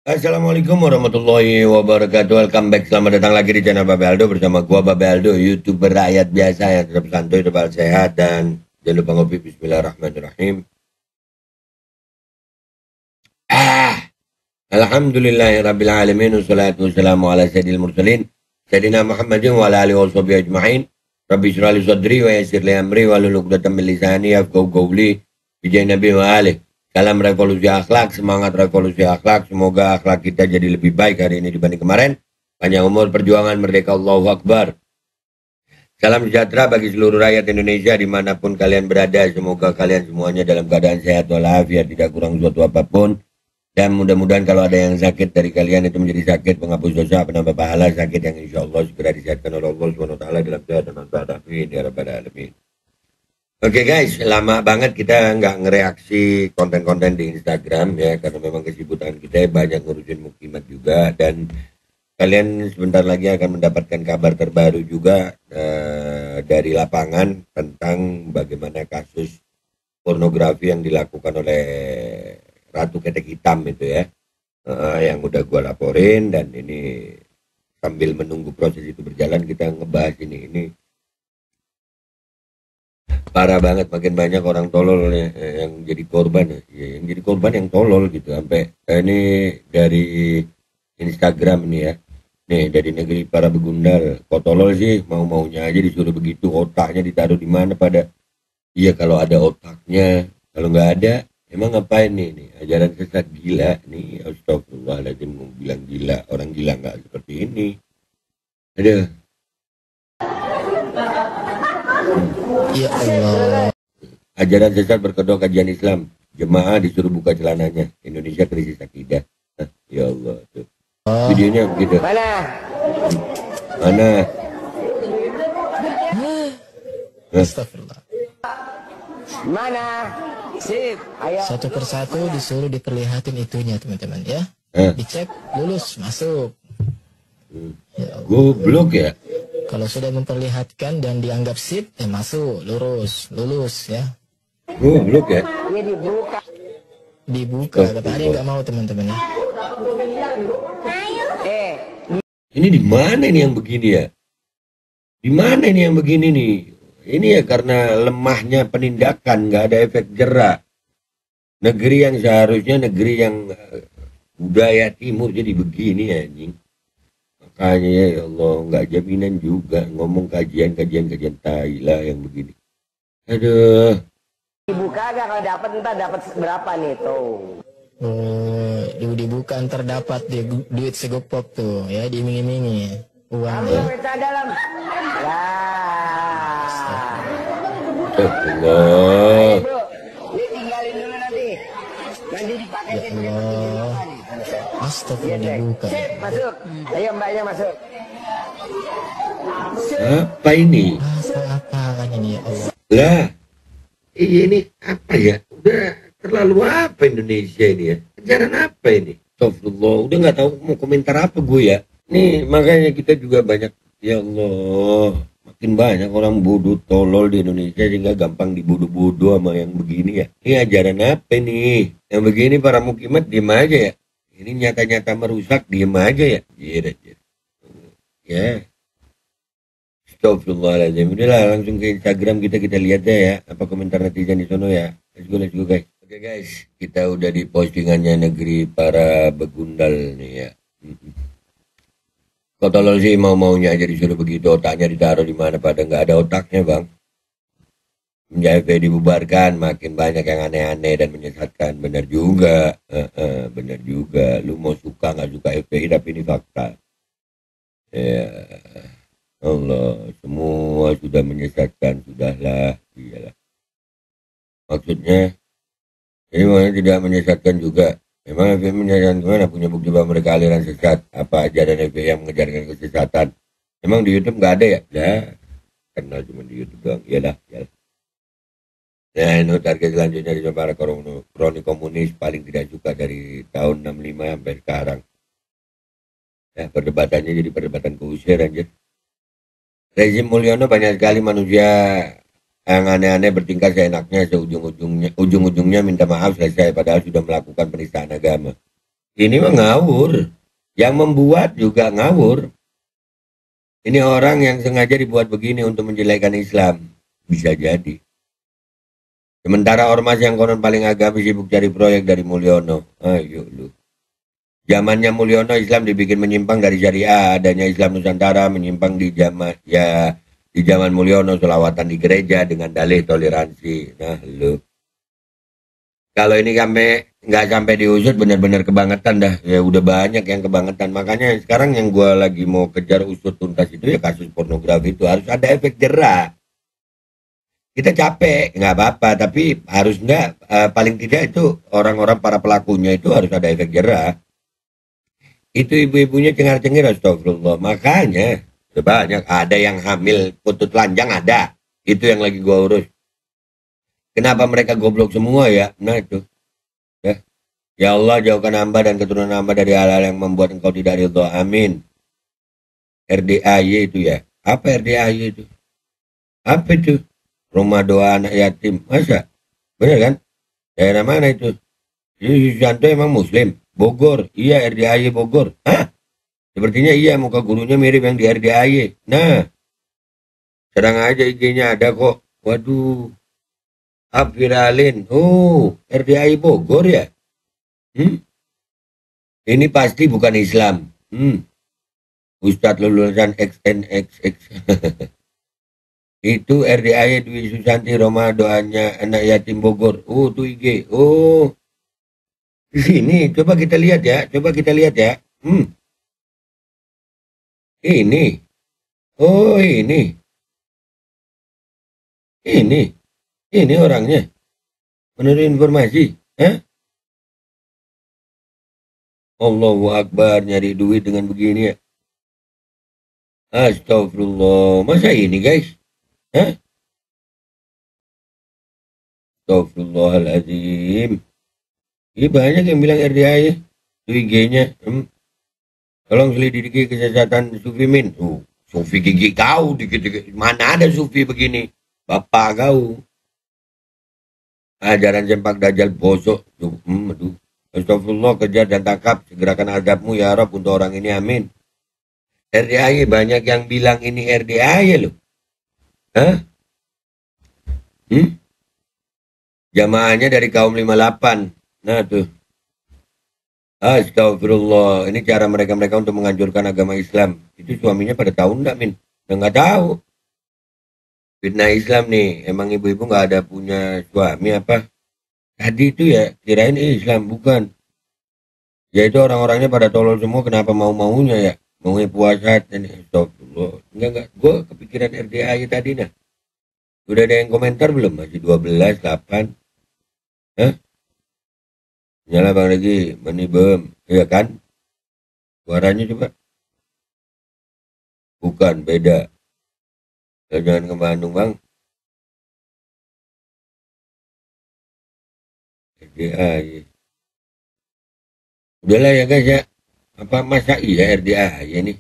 Assalamualaikum warahmatullahi wabarakatuh. Welcome back. Selamat datang lagi di channel Babe Aldo bersama gua Babe Aldo, YouTuber rakyat biasa yang tetap santuy, tetap sehat, dan jangan lupa ngopi. Bismillahirrahmanirrahim. Alhamdulillahirabbil alamin, wassalatu wassalamu ala sayyidil mursalin sayyidina Muhammadin wa ala alihi washabihi ajmain. Rabbi shrah li sadri wa yassir li amri wahlul 'uqdatam min lisani yafqahu qawli. Bijai Nabi wa alihi. Salam revolusi akhlak, semangat revolusi akhlak. Semoga akhlak kita jadi lebih baik hari ini dibanding kemarin. Panjang umur, perjuangan, merdeka, Allahu Akbar. Salam sejahtera bagi seluruh rakyat Indonesia dimanapun kalian berada. Semoga kalian semuanya dalam keadaan sehat walafiat, tidak kurang suatu apapun. Dan mudah-mudahan kalau ada yang sakit dari kalian itu menjadi sakit penghapus dosa, penambah pahala, sakit yang insya Allah segera disehatkan oleh Allah SWT dalam sehat dan manfaat. Amin ya rabbal alamin. Oke guys, lama banget kita nggak ngereaksi konten-konten di Instagram ya, karena memang kesibukan kita banyak ngurusin Muklimat juga, dan kalian sebentar lagi akan mendapatkan kabar terbaru juga dari lapangan tentang bagaimana kasus pornografi yang dilakukan oleh Ratu Ketek Hitam itu ya, yang udah gua laporin, dan ini sambil menunggu proses itu berjalan kita ngebahas ini parah banget. Makin banyak orang tolol ya, yang jadi korban ya, yang jadi korban yang tolol gitu. Sampai ini dari Instagram ini ya, nih dari negeri para begundal. Kok tolol sih, mau-maunya aja disuruh begitu. Otaknya ditaruh di mana pada? Iya kalau ada otaknya, kalau nggak ada emang ngapain nih ajaran sesat gila nih. Astagfirullahaladzim, mau bilang gila, orang gila nggak seperti ini. Aduh. Ya Allah. Ajaran sesat berkedok kajian Islam. Jemaah disuruh buka celananya. Indonesia krisis akidah. Ya Allah tuh. Videonya begitu. Mana? Astagfirullah. Mana? Sip. Ayo. Satu persatu disuruh diperlihatin itunya teman-teman ya. Dicek, lulus, masuk. Ya Allah. Goblok ya. Kalau sudah memperlihatkan dan dianggap sip, masuk, lulus ya. Goblok ya. Ini dibuka. Dibuka, kata ada yang nggak mau teman-teman ya. Ini di mana ini yang begini ya? Di mana ini yang begini nih? Ini ya karena lemahnya penindakan, nggak ada efek jerak. Negeri yang seharusnya negeri yang budaya timur jadi begini ya anjing. Makanya ya Allah, nggak jaminan juga ngomong kajian tai lah yang begini. Aduh. Dibuka gak, kalau dapat entar dapat berapa nih tuh? Oh, dibuka ntar dapat duit segopok tuh ya, diiming-imingi uang Ambil ya. pecah dalam. Ya. Allah. Bro, ini tinggalin dulu nanti. Nanti dipaketin. Ya Allah. Astagfirullah, dibuka. Sip, masuk. Ayo mbaknya masuk. Apa ini? Apa ini ya Allah? Lah, iya ini apa ya? Udah terlalu apa Indonesia ini ya? Ajaran apa ini? Astagfirullah, udah nggak tahu mau komentar apa gue ya. Nih makanya kita juga banyak, ya Allah, makin banyak orang bodoh tolol di Indonesia sehingga gampang dibodoh-bodoh sama yang begini ya. Ini ajaran apa nih? Yang begini para Muklimat diem aja ya. Ini nyata-nyata merusak, diem aja ya. Ya. Astagfirullahaladzim. Udahlah langsung ke Instagram kita lihat ya apa komentar netizen di sono ya. Let's go guys. Oke guys, kita udah di postingannya negeri para begundal nih ya. Kok tolol sih, mau-maunya aja disuruh begitu, otaknya ditaruh di mana pada nggak ada otaknya bang. Menjadi dibubarkan, makin banyak yang aneh-aneh dan menyesatkan. Benar juga, benar juga. Lu mau suka nggak suka FPI tapi ini fakta. Ya Allah, semua sudah menyesatkan, sudahlah, iyalah. Maksudnya, ini mana tidak menyesatkan juga. Emang FPI menyesatkan gimana? Punya bukti bahwa mereka aliran sesat. Apa ajaran FPI yang mengejarkan kesesatan? Emang di YouTube nggak ada ya? Dah, kenal cuma di YouTube doang. Iyalah. Nah, ini target selanjutnya di para kroni komunis paling tidak suka dari tahun 65 sampai sekarang. Ya, perdebatannya jadi perdebatan kusir anjir. Rezim Mulyono banyak sekali manusia yang aneh-aneh bertingkah seenaknya, ujung-ujungnya minta maaf selesai padahal sudah melakukan penistaan agama. Ini mah ngawur. Yang membuat juga ngawur. Ini orang yang sengaja dibuat begini untuk menjelekkan Islam. Bisa jadi. Sementara ormas yang konon paling agamis sibuk cari proyek dari Mulyono. Ayo lu. Zamannya Mulyono Islam dibikin menyimpang dari syariah. Adanya Islam Nusantara menyimpang di zaman Mulyono selawatan di gereja dengan dalih toleransi. Nah lu. Kalau ini nggak sampai diusut benar-benar kebangetan dah. Ya udah banyak yang kebangetan. Makanya sekarang yang gue lagi mau kejar usut tuntas itu ya kasus pornografi itu harus ada efek jerah. Kita capek nggak apa-apa, tapi harus paling tidak itu orang-orang para pelakunya itu harus ada efek jerah. Itu ibu-ibunya cengar-cengir, astagfirullah. Makanya banyak ada yang hamil putut telanjang ada. Itu yang lagi gue urus. Kenapa mereka goblok semua ya? Nah itu. Ya Allah jauhkan hamba dan keturunan hamba dari hal-hal yang membuat engkau tidak ridho. Amin. RDAY itu ya. Apa RDAY itu? Apa itu? Rumah doa anak yatim. Masa? Benar kan? Daerah mana itu? Susanto emang muslim? Bogor. Iya RDAY Bogor. Hah? Sepertinya iya muka gurunya mirip yang di RDAY. Nah. Serang aja IG-nya ada kok. Waduh. Viralin. Oh, RDAY Bogor ya? Ini pasti bukan Islam. Ustadz lulusan XNXX. Itu RDAY Dwi Susanti Roma doanya anak yatim Bogor. Oh, tuh IG. Oh. Di sini coba kita lihat ya. Ini. Oh, ini. Ini orangnya. Menurut informasi. Allahu Akbar, nyari duit dengan begini ya. Astagfirullah. Masa ini guys? Astagfirullahaladzim. Ini banyak yang bilang RDA ya. Itu IG-nya. Tolong selidiki kesesatan Sufi Min. Sufi gigi kau dikit-dikit. Mana ada Sufi begini? Bapak kau. Ajaran sempak dajjal bosok. Aduh. Astagfirullah, kejar dan tangkap. Segerakan azabmu ya Rabb untuk orang ini. Amin. RDA banyak yang bilang ini RDA loh. Jamaahnya dari kaum 58. Nah tuh. Astagfirullah. Ini cara mereka untuk menghancurkan agama Islam. Itu suaminya pada tahu enggak, Min? Enggak tahu. Fitnah Islam nih. Emang ibu-ibu nggak ada punya suami apa? Tadi itu ya kirain Islam, bukan. Ya itu orang-orangnya pada tolol semua. Kenapa mau-maunya ya? Maunya puasa. Astagfirullah. Enggak. Gue kepikiran RDA tadi nah. Udah ada yang komentar belum? Masih 12, 8. Nyala Bang Regi, menibem. Iya kan? Suaranya coba. Bukan, beda. Jangan ke Bandung, Bang. RDA. Udahlah ya guys ya. Apa masa iya RDA ya nih?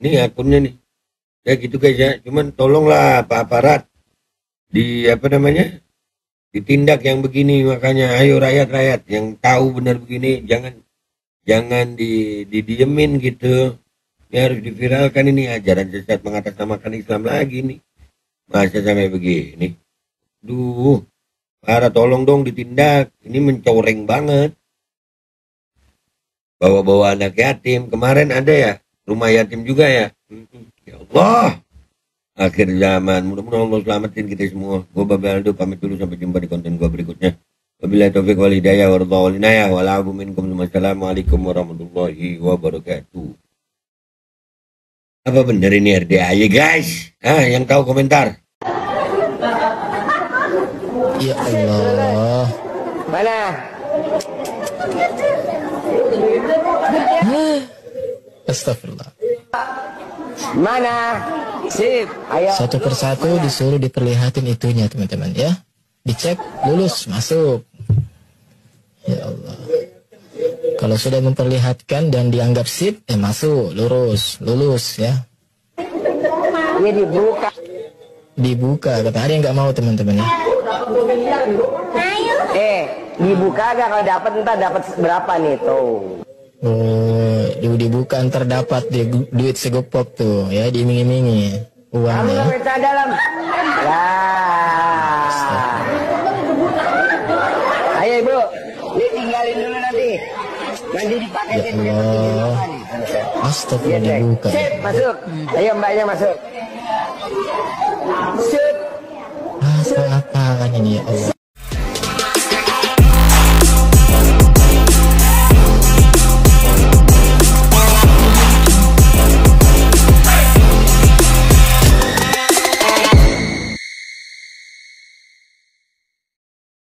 Ini akunnya nih. Ya gitu guys ya. Cuman tolonglah Pak Aparat. Ditindak yang begini. Makanya ayo rakyat-rakyat yang tahu benar begini. Jangan didiemin gitu. Ini harus diviralkan ini. Ajaran sesat mengatasnamakan Islam lagi nih. Masa sampai begini. Duh. Para tolong dong ditindak. Ini mencoreng banget. Bawa-bawa anak yatim. Kemarin ada ya. Rumah yatim juga ya. Ya Allah. Akhir zaman. Mudah-mudahan Allah selamatin kita semua. Gue Babel Aldo pamit dulu. Sampai jumpa di konten gue berikutnya. Wabillahi taufiq wal hidayah. Warahmatullahi wabarakatuh. Wa'alaikum minkum. Wassalamualaikum warahmatullahi wabarakatuh. Apa bener ini RDA ya guys? Yang tahu komentar. Ya Allah. Mana? Astagfirullah. Mana? Sip. Ayo. Satu persatu disuruh diperlihatin itunya teman-teman ya. Dicek, lulus, masuk. Ya Allah. Kalau sudah memperlihatkan dan dianggap sip, masuk, lulus ya. Ini dibuka. Dibuka, kata ada yang nggak mau teman-teman ya. Dibuka gak kalau dapat ntar dapat berapa nih tuh? Oh, dibuka ntar dapat duit segopop tuh ya, diiming-imingi Kamu uangnya. nggak minta dalam? Lah. Ayo ibu, ditinggalin dulu nanti. Nanti dipaketin Ya Allah. Astagfirullah, Cek. dibuka. Sip, masuk. Ayo mbaknya masuk. Sip. Apaan ini ya Allah.